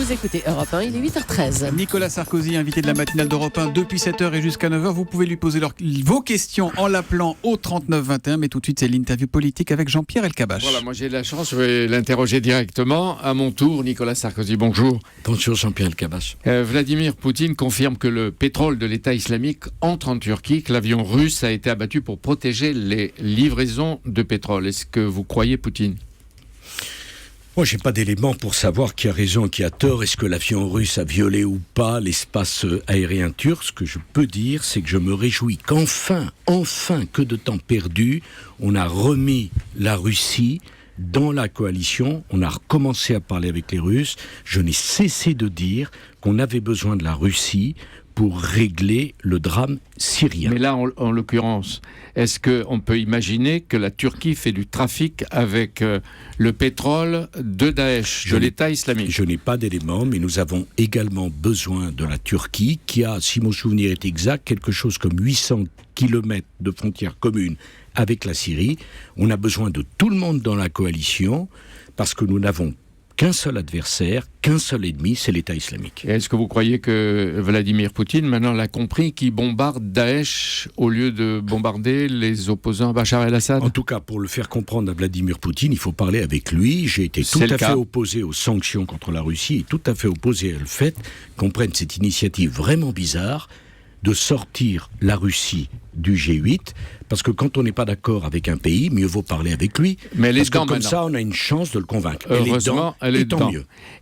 Vous écoutez Europe 1, il est 8h13. Nicolas Sarkozy, invité de la matinale d'Europe 1 depuis 7h et jusqu'à 9h. Vous pouvez lui poser vos questions en l'appelant au 39 21. Mais tout de suite, c'est l'interview politique avec Jean-Pierre Elkabbach. Voilà, moi j'ai de la chance, je vais l'interroger directement. À mon tour, Nicolas Sarkozy, bonjour. Bonjour Jean-Pierre Elkabbach. Vladimir Poutine confirme que le pétrole de l'État islamique entre en Turquie, que l'avion russe a été abattu pour protéger les livraisons de pétrole. Est-ce que vous croyez Poutine ? Moi, j'ai pas d'éléments pour savoir qui a raison, qui a tort. Est-ce que l'avion russe a violé ou pas l'espace aérien turc ? Ce que je peux dire, c'est que je me réjouis qu'enfin, que de temps perdu, on a remis la Russie dans la coalition. On a recommencé à parler avec les Russes. Je n'ai cessé de dire qu'on avait besoin de la Russie pour régler le drame syrien. Mais là, en l'occurrence, est-ce qu'on peut imaginer que la Turquie fait du trafic avec le pétrole de Daesh, de l'État islamique ? Je n'ai pas d'éléments, mais nous avons également besoin de la Turquie, qui a, si mon souvenir est exact, quelque chose comme 800 km de frontières communes avec la Syrie. On a besoin de tout le monde dans la coalition, parce que nous n'avons qu'un seul adversaire, qu'un seul ennemi, c'est l'État islamique. Et est-ce que vous croyez que Vladimir Poutine, maintenant, l'a compris, qu'il bombarde Daesh au lieu de bombarder les opposants à Bachar el-Assad ? En tout cas, pour le faire comprendre à Vladimir Poutine, il faut parler avec lui. J'ai été tout à fait opposé aux sanctions contre la Russie et tout à fait opposé à le fait qu'on prenne cette initiative vraiment bizarre de sortir la Russie du G8, parce que quand on n'est pas d'accord avec un pays, mieux vaut parler avec lui, mais parce que comme ça, on a une chance de le convaincre. Heureusement, elle est tant dedans.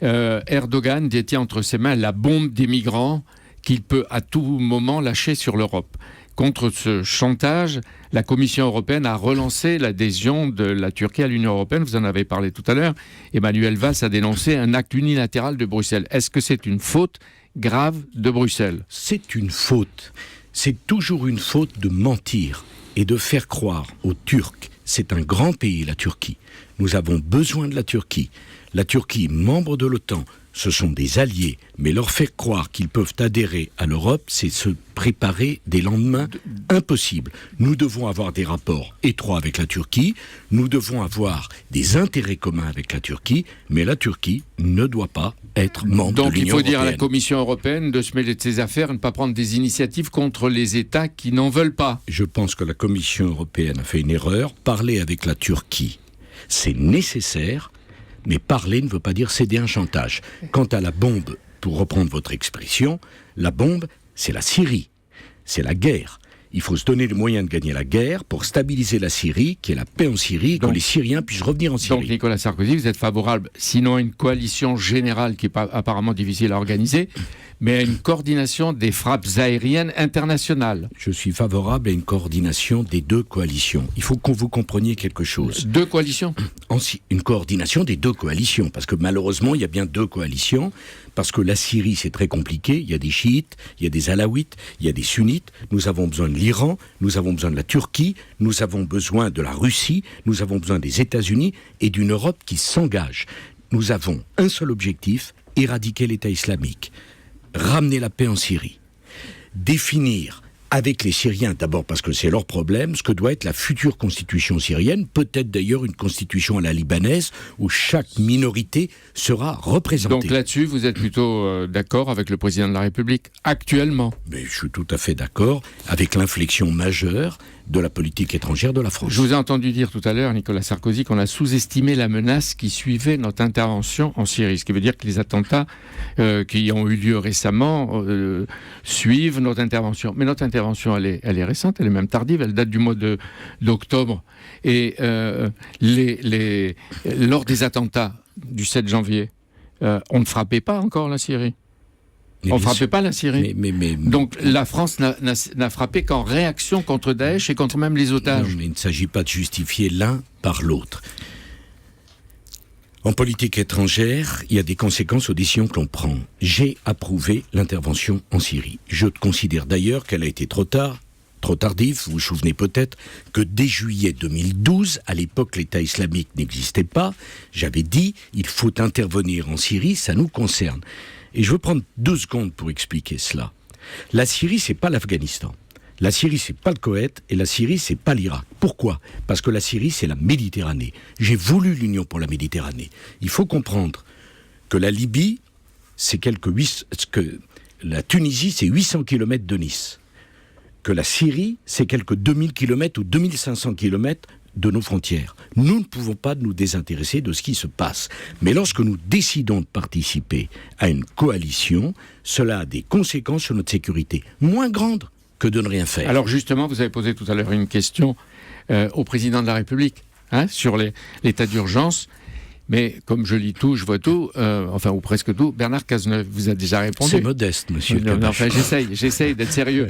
Mieux. Erdogan détient entre ses mains la bombe des migrants qu'il peut à tout moment lâcher sur l'Europe. Contre ce chantage, la Commission européenne a relancé l'adhésion de la Turquie à l'Union européenne. Vous en avez parlé tout à l'heure. Emmanuel Valls a dénoncé un acte unilatéral de Bruxelles. Est-ce que c'est une faute grave de Bruxelles ? C'est une faute. C'est toujours une faute de mentir et de faire croire aux Turcs. C'est un grand pays, la Turquie. Nous avons besoin de la Turquie. La Turquie, membre de l'OTAN, ce sont des alliés. Mais leur faire croire qu'ils peuvent adhérer à l'Europe, c'est se préparer des lendemains impossibles. Nous devons avoir des rapports étroits avec la Turquie. Nous devons avoir des intérêts communs avec la Turquie. Mais la Turquie ne doit pas être membre de l'Union européenne. Donc il faut dire à la Commission européenne de se mêler de ses affaires et ne pas prendre des initiatives contre les États qui n'en veulent pas. Je pense que la Commission européenne a fait une erreur. Parler avec la Turquie, c'est nécessaire. Mais parler ne veut pas dire céder un chantage. Quant à la bombe, pour reprendre votre expression, la bombe, c'est la Syrie. C'est la guerre. Il faut se donner les moyens de gagner la guerre pour stabiliser la Syrie, qu'il y ait la paix en Syrie, et que les Syriens puissent revenir en Syrie. Donc Nicolas Sarkozy, vous êtes favorable, sinon à une coalition générale qui est apparemment difficile à organiser, mais à une coordination des frappes aériennes internationales. Je suis favorable à une coordination des deux coalitions. Il faut que vous compreniez quelque chose. Deux coalitions ? Une coordination des deux coalitions, parce que malheureusement, il y a bien deux coalitions, parce que la Syrie, c'est très compliqué. Il y a des chiites, il y a des alaouites, il y a des sunnites. Nous avons besoin de l'Iran, nous avons besoin de la Turquie, nous avons besoin de la Russie, nous avons besoin des États-Unis et d'une Europe qui s'engage. Nous avons un seul objectif, éradiquer l'État islamique, ramener la paix en Syrie, définir avec les Syriens, d'abord parce que c'est leur problème, ce que doit être la future constitution syrienne, peut-être d'ailleurs une constitution à la libanaise, où chaque minorité sera représentée. Donc là-dessus, vous êtes plutôt d'accord avec le président de la République, actuellement ? Mais je suis tout à fait d'accord avec l'inflexion majeure de la politique étrangère de la France. Je vous ai entendu dire tout à l'heure, Nicolas Sarkozy, qu'on a sous-estimé la menace qui suivait notre intervention en Syrie. Ce qui veut dire que les attentats qui ont eu lieu récemment suivent notre intervention. Mais notre intervention, elle est récente, elle est même tardive, elle date du mois d'octobre. Et lors des attentats du 7 janvier, on ne frappait pas encore la Syrie. On ne frappait pas la Syrie. Donc la France n'a frappé qu'en réaction contre Daesh et contre même les otages. Non, mais il ne s'agit pas de justifier l'un par l'autre. En politique étrangère, il y a des conséquences aux décisions que l'on prend. J'ai approuvé l'intervention en Syrie. Je considère d'ailleurs qu'elle a été trop tardive. Vous vous souvenez peut-être que dès juillet 2012, à l'époque l'État islamique n'existait pas, j'avais dit il faut intervenir en Syrie, ça nous concerne. Et je veux prendre 2 secondes pour expliquer cela. La Syrie, c'est pas l'Afghanistan. La Syrie, c'est pas le Koweït, et la Syrie, c'est pas l'Irak. Pourquoi ? Parce que la Syrie, c'est la Méditerranée. J'ai voulu l'Union pour la Méditerranée. Il faut comprendre que la Libye, que la Tunisie, c'est 800 km de Nice. Que la Syrie, c'est quelques 2000 km ou 2500 km de nos frontières. Nous ne pouvons pas nous désintéresser de ce qui se passe. Mais lorsque nous décidons de participer à une coalition, cela a des conséquences sur notre sécurité, moins grandes que de ne rien faire. Alors justement, vous avez posé tout à l'heure une question au président de la République sur l'état d'urgence. Mais comme je lis tout, je vois tout, ou presque tout, Bernard Cazeneuve vous a déjà répondu. C'est modeste, monsieur Cabache. J'essaye d'être sérieux.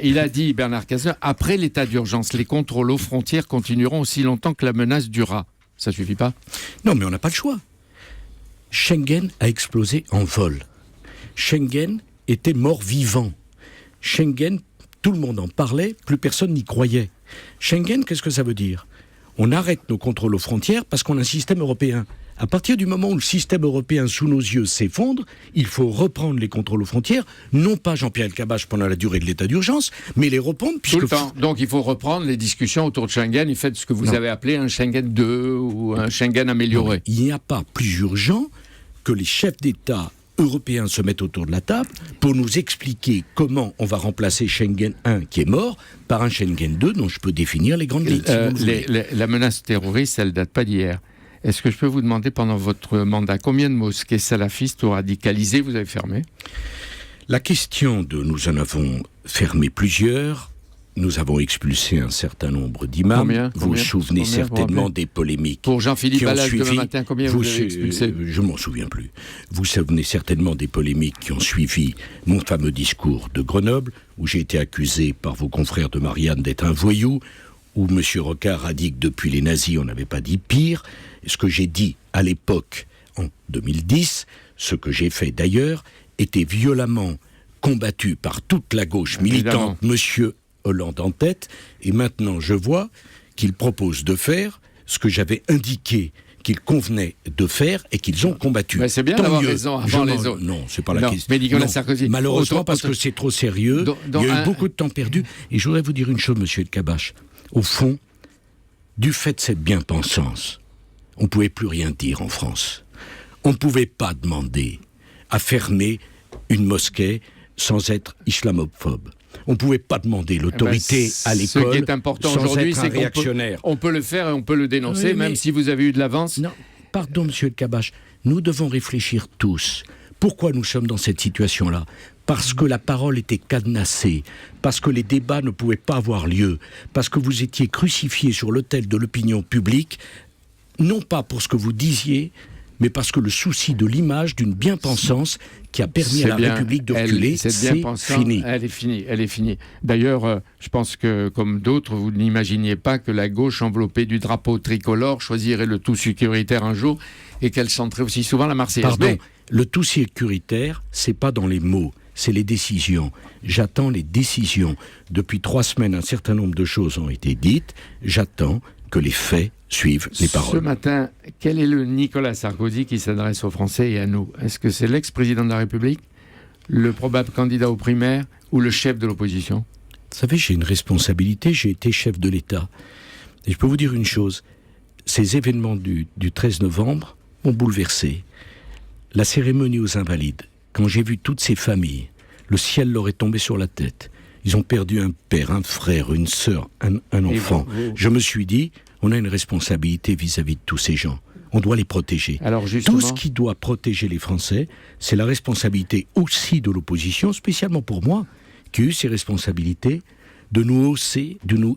Il a dit, Bernard Cazeneuve, après l'état d'urgence, les contrôles aux frontières continueront aussi longtemps que la menace durera. Ça suffit pas ? Non, mais on n'a pas le choix. Schengen a explosé en vol. Schengen était mort-vivant. Schengen, tout le monde en parlait, plus personne n'y croyait. Schengen, qu'est-ce que ça veut dire ? On arrête nos contrôles aux frontières parce qu'on a un système européen. À partir du moment où le système européen sous nos yeux s'effondre, il faut reprendre les contrôles aux frontières, non pas Jean-Pierre Elkabbach pendant la durée de l'état d'urgence, mais les reprendre puisque... Tout le temps. Donc il faut reprendre les discussions autour de Schengen et faites ce que vous avez appelé un Schengen 2 ou un Schengen amélioré. Non, il n'y a pas plus urgent que les chefs d'État européens se mettent autour de la table pour nous expliquer comment on va remplacer Schengen 1 qui est mort par un Schengen 2 dont je peux définir les grandes lignes. La menace terroriste, elle date pas d'hier. Est-ce que je peux vous demander pendant votre mandat combien de mosquées salafistes ou radicalisées vous avez fermées ? La question de nous en avons fermé plusieurs. Nous avons expulsé un certain nombre d'imams. Vous vous souvenez certainement des polémiques. Pour Jean-Philippe Allage demain matin, combien vous avez expulsé ? Je m'en souviens plus. Vous vous souvenez certainement des polémiques qui ont suivi mon fameux discours de Grenoble, où j'ai été accusé par vos confrères de Marianne d'être un voyou, où M. Rocard a dit que depuis les nazis, on n'avait pas dit pire. Et ce que j'ai dit à l'époque, en 2010, ce que j'ai fait d'ailleurs, était violemment combattu par toute la gauche militante, M. Hollande en tête, et maintenant je vois qu'il propose de faire ce que j'avais indiqué qu'il convenait de faire et qu'ils ont combattu. Mais c'est bien d'avoir raison avant les autres. Non, c'est pas la question. Mais Nicolas Sarkozy, malheureusement, parce que c'est trop sérieux, il y a eu beaucoup de temps perdu. Et je voudrais vous dire une chose, monsieur Elkabbach. Au fond, du fait de cette bien-pensance, on ne pouvait plus rien dire en France. On ne pouvait pas demander à fermer une mosquée sans être islamophobe. On ne pouvait pas demander l'autorité à l'école. Ce qui est important aujourd'hui, c'est qu'on peut le faire et on peut le dénoncer, même si vous avez eu de l'avance. Non, pardon, monsieur Elkabbach, nous devons réfléchir tous. Pourquoi nous sommes dans cette situation-là ? Parce que la parole était cadenassée, parce que les débats ne pouvaient pas avoir lieu, parce que vous étiez crucifiés sur l'autel de l'opinion publique, non pas pour ce que vous disiez, mais parce que le souci de l'image d'une bien-pensance qui a permis à la République de reculer, c'est fini. Elle est finie. D'ailleurs, je pense que, comme d'autres, vous n'imaginiez pas que la gauche enveloppée du drapeau tricolore choisirait le tout sécuritaire un jour et qu'elle chanterait aussi souvent la Marseillaise. Pardon, le tout sécuritaire, c'est pas dans les mots, c'est les décisions. J'attends les décisions. Depuis 3 semaines, un certain nombre de choses ont été dites. J'attends que les faits suivent les paroles. Ce matin, quel est le Nicolas Sarkozy qui s'adresse aux Français et à nous ? Est-ce que c'est l'ex-président de la République, le probable candidat aux primaires ou le chef de l'opposition ? Vous savez, j'ai une responsabilité, j'ai été chef de l'État. Et je peux vous dire une chose, ces événements du 13 novembre m'ont bouleversé. La cérémonie aux Invalides, quand j'ai vu toutes ces familles, le ciel leur est tombé sur la tête. Ils ont perdu un père, un frère, une sœur, un enfant. Je me suis dit, on a une responsabilité vis-à-vis de tous ces gens. On doit les protéger. Alors justement, tout ce qui doit protéger les Français, c'est la responsabilité aussi de l'opposition, spécialement pour moi, qui a eu ces responsabilités de nous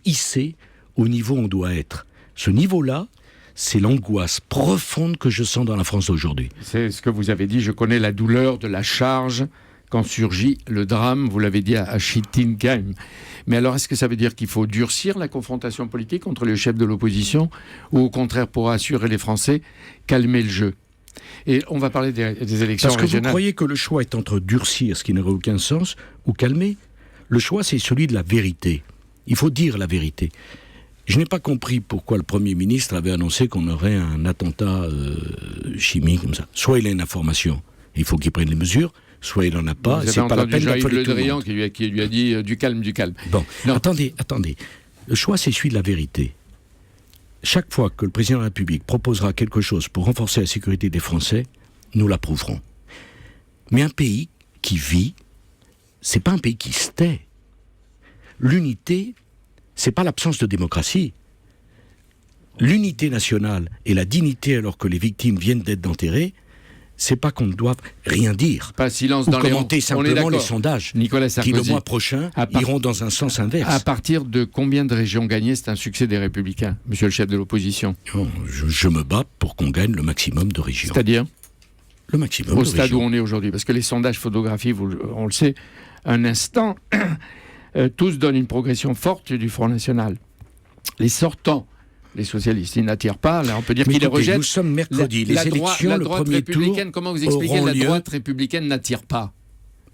hisser au niveau où on doit être. Ce niveau-là, c'est l'angoisse profonde que je sens dans la France d'aujourd'hui. C'est ce que vous avez dit, je connais la douleur de la charge quand surgit le drame, vous l'avez dit à Schittingheim. Mais alors, est-ce que ça veut dire qu'il faut durcir la confrontation politique entre les chefs de l'opposition ou au contraire, pour assurer les Français, calmer le jeu ? Et on va parler des élections régionales. Parce que vous croyez que le choix est entre durcir, ce qui n'aurait aucun sens, ou calmer ? Le choix, c'est celui de la vérité. Il faut dire la vérité. Je n'ai pas compris pourquoi le Premier ministre avait annoncé qu'on aurait un attentat chimique comme ça. Soit il a une information, il faut qu'il prenne les mesures, soit il n'en a pas, c'est pas la peine d'affoler tout le monde. Qui lui a dit du calme. Bon, non. Attendez. Le choix, c'est celui de la vérité. Chaque fois que le président de la République proposera quelque chose pour renforcer la sécurité des Français, nous l'approuverons. Mais un pays qui vit, c'est pas un pays qui se tait. L'unité, c'est pas l'absence de démocratie. L'unité nationale et la dignité alors que les victimes viennent d'être enterrées, c'est pas qu'on ne doive rien dire. Pas silence ou dans commenter les... simplement les sondages Nicolas qui Sarkozy, le mois prochain iront dans un sens inverse. À partir de combien de régions gagnées, c'est un succès des Républicains, monsieur le chef de l'opposition? Non, je me bats pour qu'on gagne le maximum de régions. C'est-à-dire le maximum au de stade régions. où on est aujourd'hui, parce que les sondages photographiques, on le sait, un instant, tous donnent une progression forte du Front National. Les sortants, les socialistes, ils n'attirent pas. Là, on peut dire qu'ils les rejettent. Nous sommes mercredi. Les élections, la le droite premier républicaine, tour comment vous expliquez auront la lieu. droite républicaine n'attire pas?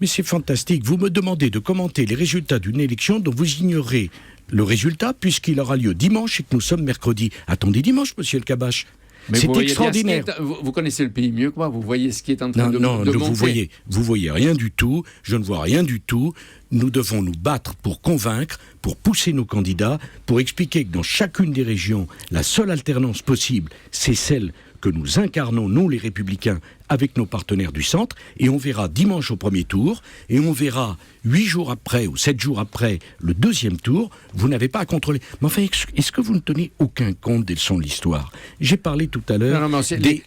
Mais c'est fantastique. Vous me demandez de commenter les résultats d'une élection dont vous ignorez le résultat puisqu'il aura lieu dimanche et que nous sommes mercredi. Attendez dimanche, monsieur El Kabbach. Mais c'est vous voyez extraordinaire. bien vous connaissez le pays mieux que moi. Vous voyez ce qui est en train de Non, monter. vous voyez rien du tout. Je ne vois rien du tout. Nous devons nous battre pour convaincre, pour pousser nos candidats, pour expliquer que dans chacune des régions, la seule alternance possible, c'est celle que nous incarnons, nous les Républicains, avec nos partenaires du centre, et on verra dimanche au premier tour, et on verra 8 jours après ou 7 jours après le deuxième tour, vous n'avez pas à contrôler. Mais enfin, est-ce que vous ne tenez aucun compte des leçons de l'histoire? J'ai parlé tout à l'heure... Non,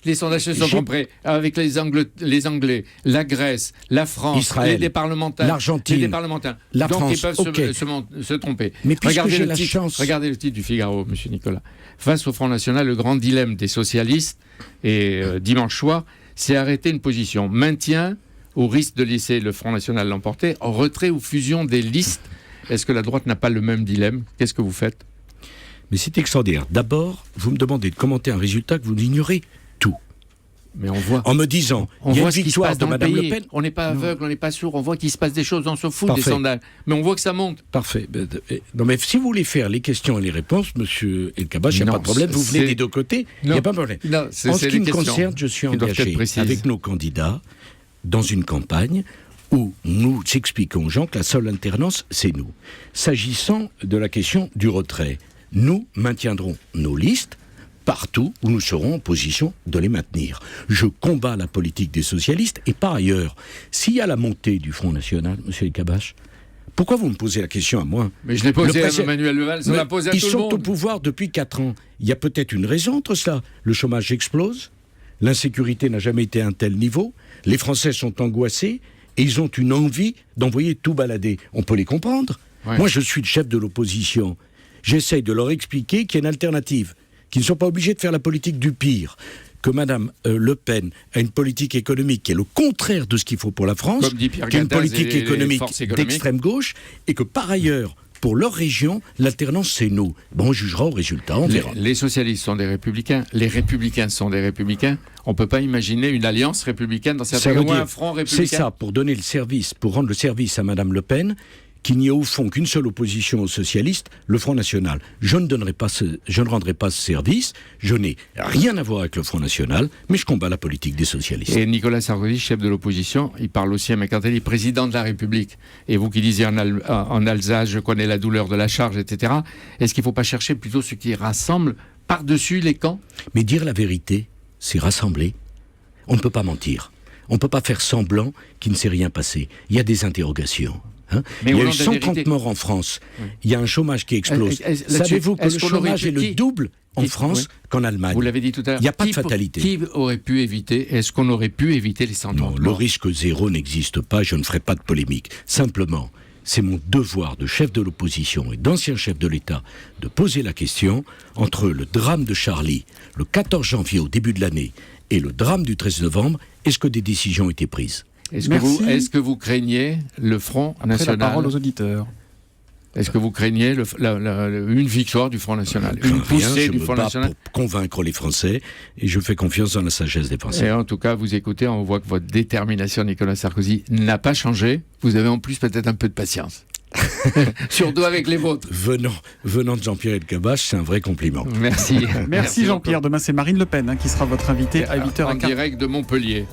les sondages se sont trompés. Avec les Anglais, la Grèce, la France, Israël, les parlementaires, l'Argentine, la donc France, ils peuvent okay. se tromper. Mais regardez regardez le titre du Figaro, monsieur Nicolas. Face au Front National, le grand dilemme des socialistes, et dimanche soir, c'est arrêter une position. Maintien au risque de laisser le Front National l'emporter, en retrait ou fusion des listes. Est-ce que la droite n'a pas le même dilemme? Qu'est-ce que vous faites? Mais c'est extraordinaire. D'abord, vous me demandez de commenter un résultat que vous ignorez tout. Mais on voit. En me disant, il y a une victoire de Mme Le Pen. On n'est pas aveugle, on n'est pas sourd. On voit qu'il se passe des choses, on se fout Parfait. des sondages. Mais on voit que ça monte. Parfait. Non, mais si vous voulez faire les questions et les réponses, monsieur El Kabbach, il n'y a pas de problème. Vous venez des deux côtés, il n'y a pas de problème. Non, en ce qui me concerne, je suis engagé avec nos candidats dans une campagne où nous expliquons aux gens que la seule alternance, c'est nous. S'agissant de la question du retrait, nous maintiendrons nos listes partout où nous serons en position de les maintenir. Je combats la politique des socialistes et par ailleurs, s'il y a la montée du Front National, monsieur El Kabbach, pourquoi vous me posez la question à moi? Mais je l'ai posée à Manuel Valls, on l'a posée à tout le monde. Ils sont au pouvoir depuis 4 ans. Il y a peut-être une raison entre cela. Le chômage explose, l'insécurité n'a jamais été à un tel niveau, les Français sont angoissés et ils ont une envie d'envoyer tout balader. On peut les comprendre. Ouais. Moi, je suis le chef de l'opposition. J'essaye de leur expliquer qu'il y a une alternative, qu'ils ne sont pas obligés de faire la politique du pire, que Mme Le Pen a une politique économique qui est le contraire de ce qu'il faut pour la France, qui est une politique économique d'extrême gauche, et que par ailleurs, pour leur région, l'alternance c'est nous. Bon, on jugera au résultat, on verra. Les socialistes sont des républicains, les républicains sont des républicains. On ne peut pas imaginer une alliance républicaine dans certains cas, un front républicain. C'est ça, pour donner le service, pour rendre le service à Mme Le Pen, qu'il n'y a au fond qu'une seule opposition aux socialistes, le Front National. Je ne rendrai pas ce service, je n'ai rien à voir avec le Front National, mais je combats la politique des socialistes. Et Nicolas Sarkozy, chef de l'opposition, il parle aussi à Mercatelli, président de la République. Et vous qui disiez en Alsace, je connais la douleur de la charge, etc. Est-ce qu'il ne faut pas chercher plutôt ce qui rassemble par-dessus les camps? Mais dire la vérité, c'est rassembler. On ne peut pas mentir. On ne peut pas faire semblant qu'il ne s'est rien passé. Il y a des interrogations. Il y a eu 130 morts en France. Il y a un chômage qui explose. Savez-vous que le chômage est le double en France qu'en Allemagne? Vous l'avez dit tout à l'heure. Il n'y a pas de fatalité. Qui aurait pu éviter? Est-ce qu'on aurait pu éviter les 130 morts? Le risque zéro n'existe pas. Je ne ferai pas de polémique. Simplement, c'est mon devoir de chef de l'opposition et d'ancien chef de l'État de poser la question entre le drame de Charlie, le 14 janvier au début de l'année, et le drame du 13 novembre. Est-ce que des décisions ont été prises? Est-ce que vous craignez le Front National? La parole aux auditeurs. Est-ce que vous craignez une victoire du Front National, une poussée du Front National? Pour convaincre les Français, et je fais confiance dans la sagesse des Français. Et en tout cas, vous écoutez, on voit que votre détermination, Nicolas Sarkozy, n'a pas changé. Vous avez en plus peut-être un peu de patience. Surtout avec les vôtres. Venant de Jean-Pierre El Kabbach, c'est un vrai compliment. Merci. Merci Jean-Pierre. Demain, c'est Marine Le Pen qui sera votre invitée à 8h15. En direct de Montpellier.